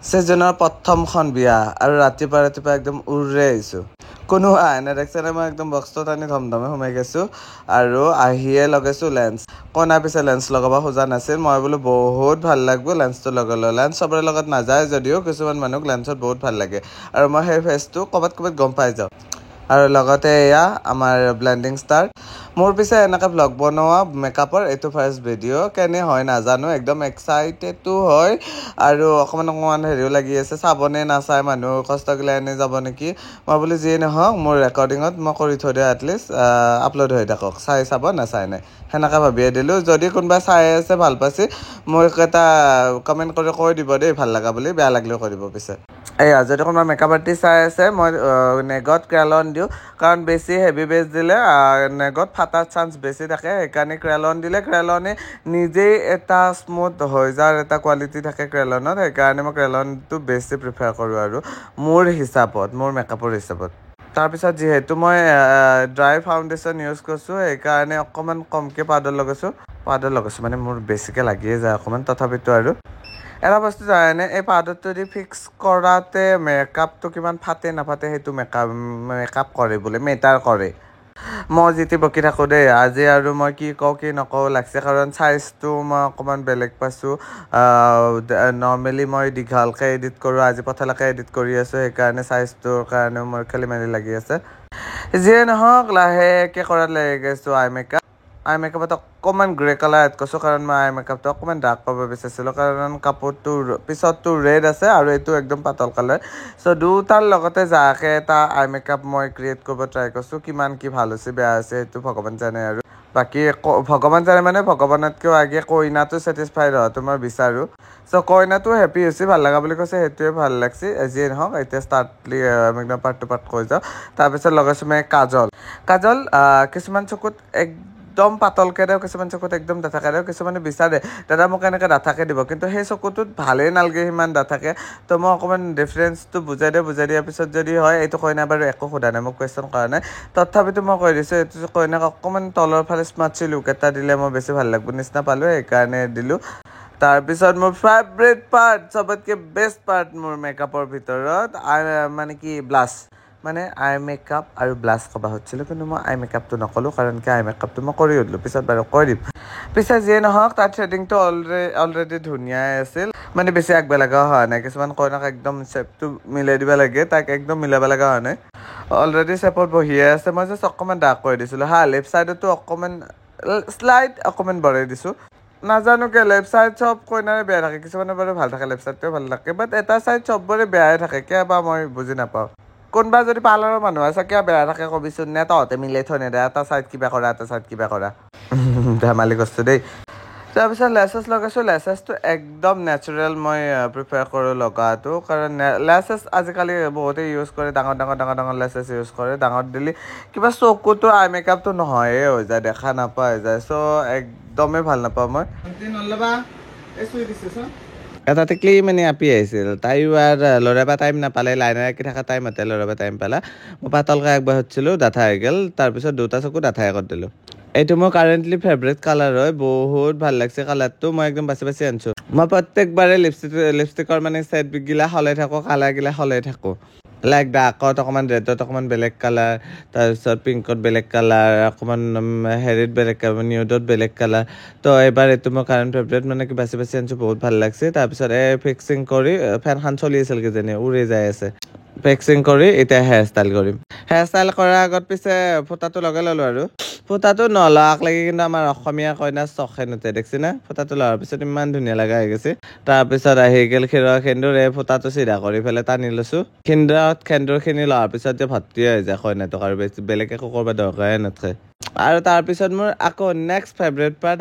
সেজনৰ প্ৰথমখন বিয়া আৰু ৰাতিপুৱা একদম উৰে আহিছোঁ। কোনো আহে দেখছে মই একদম বক্সটোত আনি ধমধমে সোমাই গৈছোঁ আৰু আহিয়ে লগাইছোঁ লেন্স। কইনা পিছে লেন্স লগাব খোজা নাছিল। মই বোলো বহুত ভাল লাগিব লেন্সটো লগালে। লেন্স চবৰে লগত নাযায় যদিও কিছুমান মানুহক লেন্সত বহুত ভাল লাগে আৰু মই সেই ফেচটো ক'ৰবাত গম পাই যাওঁ। আৰু লগতে এয়া আমাৰ ব্লেণ্ডিং ষ্টাৰ। মোৰ পিছে এনেকৈ ব্লগ বনোৱা মেকআপৰ এইটো ফাৰ্ষ্ট ভিডিঅ'। কেনে হয় নাজানো, একদম এক্সাইটেডো হয় আৰু অকণমান হেৰিও লাগি আছে। চাবনে নাচায় মানুহ, কষ্ট গিলা এনে যাব নেকি। মই বোলো যিয়ে নহওক মোৰ ৰেকৰ্ডিঙত মই কৰি থৈ দিওঁ, এটলিষ্ট আপলোড হৈ থাকক, চাব নাচায় নাই সেনেকৈ ভাবিয়ে দিলোঁ। যদি কোনোবাই চাই আছে ভাল পাইছে মোক এটা কমেণ্ট কৰি কৈ দিব দেই ভাল লগা বুলি, বেয়া লাগিলেও কৈ দিব। পিছে এয়া যদি কোনোবা মেকআপ আৰ্টিষ্ট চাই আছে, মই নেগত ক্ৰেলন দিওঁ কাৰণ বেছি হেভি বেছ দিলে নেগত ফাটাৰ চান্স বেছি থাকে। সেইকাৰণে ক্ৰেলন দিলে ক্ৰেলনে নিজেই এটা স্মুথ হৈ যোৱাৰ এটা কোৱালিটি থাকে ক্ৰেলনত। সেইকাৰণে মই ক্ৰেলনটো বেছি প্ৰিফাৰ কৰোঁ আৰু মোৰ হিচাপত, মোৰ মেকআপৰ হিচাপত। তাৰপিছত যিহেতু মই ড্ৰাই ফাউণ্ডেশ্যন ইউজ কৰিছোঁ সেইকাৰণে অকণমান কমকৈ পাউডাৰ লগাইছোঁ মানে মোৰ বেছিকৈ লাগিয়ে যায় অকণমান। তথাপিতো আৰু এটা বস্তু জানেনে, এই পাউডাৰটো দি ফিক্স কৰাতে মেকআপটো কিমান ফাটে নাফাটে সেইটো মেকআপ কৰে বোলে, মেটাৰ কৰে। মই যিটি বকি থাকোঁ দেই আজি, আৰু মই কি কওঁ কি নকওঁ লাগছে কাৰণ চাইজটো মই অকণমান বেলেগ পাইছোঁ। নৰ্মেলি মই দীঘলকৈ এডিট কৰোঁ, আজি পথালকৈ এডিট কৰি আছোঁ, সেইকাৰণে চাইজটোৰ কাৰণেও মোৰ খেলি মেলি লাগি আছে। যিয়ে নহওক লাহেকৈ কৰাত লাগি গৈছোঁ আই মেকআপত অকণমান গ্ৰে কালাৰ এড কৰিছোঁ কাৰণ মই আই মেকআপটো অকণমান ডাৰ্ক কৰিব বিচাৰিছিলোঁ কাৰণ কাপোৰটো পিছতটো ৰেড আছে আৰু এইটো একদম পাতল কালাৰ। চ' দুটাৰ লগতে যাকে এটা আই মেকআপ মই ক্ৰিয়েট কৰিব ট্ৰাই কৰিছোঁ। কিমান কি ভাল হৈছে বেয়া হৈছে সেইটো ভগৱান জানে আৰু বাকী ভগৱান জানে মানে ভগৱানতকৈও আগে কইনাটো ছেটিছফাইড হোৱাটো মই বিচাৰোঁ। চ' কইনাটো হেপ্পী হৈছে, ভাল লগা বুলি কৈছে, সেইটোৱে ভাল লাগছে। যিয়ে নহওক এতিয়া ষ্টাৰ্টলি একদম পাৰ্ট টু পাৰ্ট কৈ যাওঁ। তাৰপিছত লগাইছোঁ মই কাজল কিছুমান চকুত একদম পাতলকৈ দিওঁ, কিছুমান চকুত একদম ডাঠাকৈ দিওঁ। কিছুমানে বিচাৰে দাদা মোক এনেকৈ ডাঠাকৈ দিব, কিন্তু সেই চকুটোত ভালেই নালাগে সিমান ডাঠাকৈ। তো মই অকণমান ডিফাৰেঞ্চটো বুজাই দিয়াৰ পিছত যদি হয়, এইটো কইনা বাৰু একো সোধা নাই, মোক কুৱেশ্যন কৰা নাই, তথাপিতো মই কৈ দিছোঁ এইটো কইনাক অকণমান তলৰ ফালে স্মাৰ্টচি লুক এটা দিলে মই বেছি ভাল লাগিব নিচিনা পালোঁ, সেইকাৰণে দিলোঁ। তাৰপিছত মোৰ ফেভৰেট পাৰ্ট, চবতকৈ বেষ্ট পাৰ্ট মোৰ মেকআপৰ ভিতৰত মানে কি ব্লাছ, মানে আই মেকআপ আৰু ব্লাছ ক'ব খুজিছিলোঁ, কিন্তু মই আই মেকআপটো নক'লোঁ কাৰণ কি আই মেকআপটো মই কৰি দিলোঁ, পিছত বাৰু কৈ দিম। পিছে যিয়ে নহওক তাৰ থ্ৰেডিংটো অলৰেডি ধুনীয়াই আছিল, মানে বেছি আগবেলাগাও হোৱা নাই। কিছুমান কইনাক একদম শ্বেপটো মিলাই দিব লাগে, তাক একদম মিলাব লগা হোৱা নাই, অলৰেডি শ্বেপত বহিয়ে আছে। মই জাষ্ট অকণমান ডাৰ্ক কৰি দিছিলোঁ লেফ্ট ছাইডতো অকণমান শ্লাইট অকণমান বঢ়াই দিছোঁ। নাজানো কিয় লেফ্ট ছাইড চব কইনাৰে বেয়া থাকে, কিছুমানে বাৰু ভাল থাকে, লেফ্ট ছাইডটোৱে ভাল থাকে, বাট এটা ছাইড চবৰে বেয়াই থাকে কিয় বা মই বুজি নাপাওঁ। কোনোবা যদি পাৰ্লাৰৰ মানুহ আছে কিয় বেয়া থাকে কবিচোন, নে তহঁতে মিলাই থৈ নেদে এটা ছাইড কিবা কৰা এটা ছাইড কিবা কৰা। ধেমালি কৰিছোঁ দেই। তাৰপিছত লেচেছ লগাইছোঁ। লেচেছটো একদম নেচাৰেল মই প্ৰিফাৰ কৰোঁ লগাটো, কাৰণ লেচেছ আজিকালি বহুতে ইউজ কৰে, ডাঙৰ লেচেছ ইউজ কৰে। ডাঙৰ দিলে কিবা চকুটো আই মেকআপটো নহয়ে হৈ যায়, দেখা নাপায় হৈ যায়। চ' একদমেই ভাল নাপাওঁ মই। এটা টেকলি মানে আপি আহিছিল, তাইও আৰু ল'ৰাব টাইম নাপালে, লাইনাৰ আঁকি থকা টাইমতে ল'ৰাব টাইম পালা। মই পাতলকৈ একবাৰ সুধিছিলোঁ, ডাঠা হৈ গ'ল। তাৰপিছত দুটা চকু ডাঠাই কৰি দিলোঁ। এইটো মোৰ কাৰেণ্টলি ফেভৰেট কালাৰ হয়, বহুত ভাল লাগছে কালাৰটো, মই একদম বাছি আনিছোঁ। মই প্ৰত্যেকবাৰে লিপষ্টিকৰ মানে ছেটগিলা সলাই থাকোঁ, কালাৰগিলা সলাই থাকোঁ। লাইক ডাৰ্কত অকণমান, ৰেডত অকণমান বেলেগ কালাৰ, তাৰপিছত পিংকত বেলেগ কালাৰ, অকণমান হেৰিত বেলেগ কালাৰ, নিউডত বেলেগ কালাৰ। তো এইবাৰ এইটো মোৰ কাৰেণ্ট ফেভৰেট, মানে কি বাছি আনিছোঁ, বহুত ভাল লাগছে। তাৰপিছত ফিক্সিং কৰি ফেনখন চলি আছিল কিজানি উৰি যাই আছে, ফিক্সিং কৰি এতিয়া হেয়াৰ ষ্টাইল কৰিম। হেয়াৰ ষ্টাইল কৰাৰ আগত পিছে ফুটাটো লগাই ল'লোঁ আৰু ফুটাটো নলগাক লাগি কিন্তু আমাৰ অসমীয়া কইনাৰ চখে নুঠে, দেখছি না। ফুটাটো লোৱাৰ পিছত ইমান ধুনীয়া লগা হৈ গৈছে। তাৰপিছত আহি গ'ল সেন্দুৰ, এই ফুটাটো চিধা কৰি পেলাই টানি লৈছোঁ। সেন্দুৰখিনি লোৱাৰ পিছত যে ভৰ্তি হৈ যায় কইনাটোক, আৰু বেলেগ একো কৰিব দৰকাৰে নাথাকে। আৰু তাৰপিছত মোৰ আকৌ নেক্সট ফেভৰেট পাৰ্ট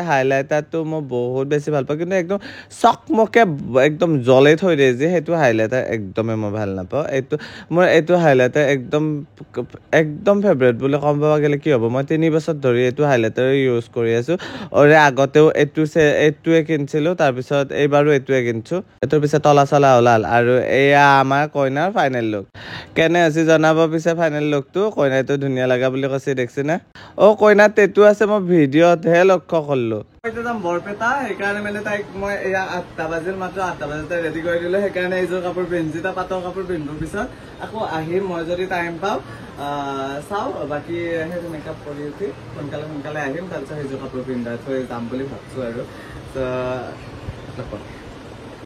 হাইলাইটাৰটো মই বহুত বেছি ভাল পাওঁ, কিন্তু একদম চকমকে একদম জ্বলাই থৈ দিয়ে যে সেইটো হাইলাইটাৰ একদমেই মই ভাল নাপাওঁ। এইটো হাইলাইটাৰ একদম ফেভৰেট বুলি ক'ব গ'লে কি হ'ব, মই 3 বছৰ ধৰি এইটো হাইলাইটাৰ ইউজ কৰি আছোঁ। আগতেও এইটোৱে কিনিছিলোঁ, তাৰপিছত এইবাৰো এইটোৱে কিনিছোঁ। এইটোৰ পিছত তলা চলা ওলাল, আৰু এয়া আমাৰ কইনাৰ ফাইনেল লুক। কেনে হৈছে জনাব পিছে ফাইনেল লুকটো, কইনাটো ধুনীয়া লগা বুলি কৈছে, দেখছি না। কইনাৰ টেটু আছে মই ভিডিঅ'তহে লক্ষ্য কৰিলো এতিয়া যাম বৰপেটা সেইকাৰণে মানে তাইক মই এয়া 8টা বাজিল মাত্ৰ 8টা বাজিতে ৰেডি কৰি দিলো সেইকাৰণে এইযোৰ কাপোৰ পিন্ধিছো তাৰ পাতৰ কাপোৰ পিন্ধোৰ পিছত আকৌ আহিম মই যদি টাইম পাওঁ চাওঁ বাকী সেই মেকআপ কৰি উঠি সোনকালে আহিম তাৰপিছত সেইযোৰ কাপোৰ পিন্ধাই থৈ যাম বুলি ভাবিছো আৰু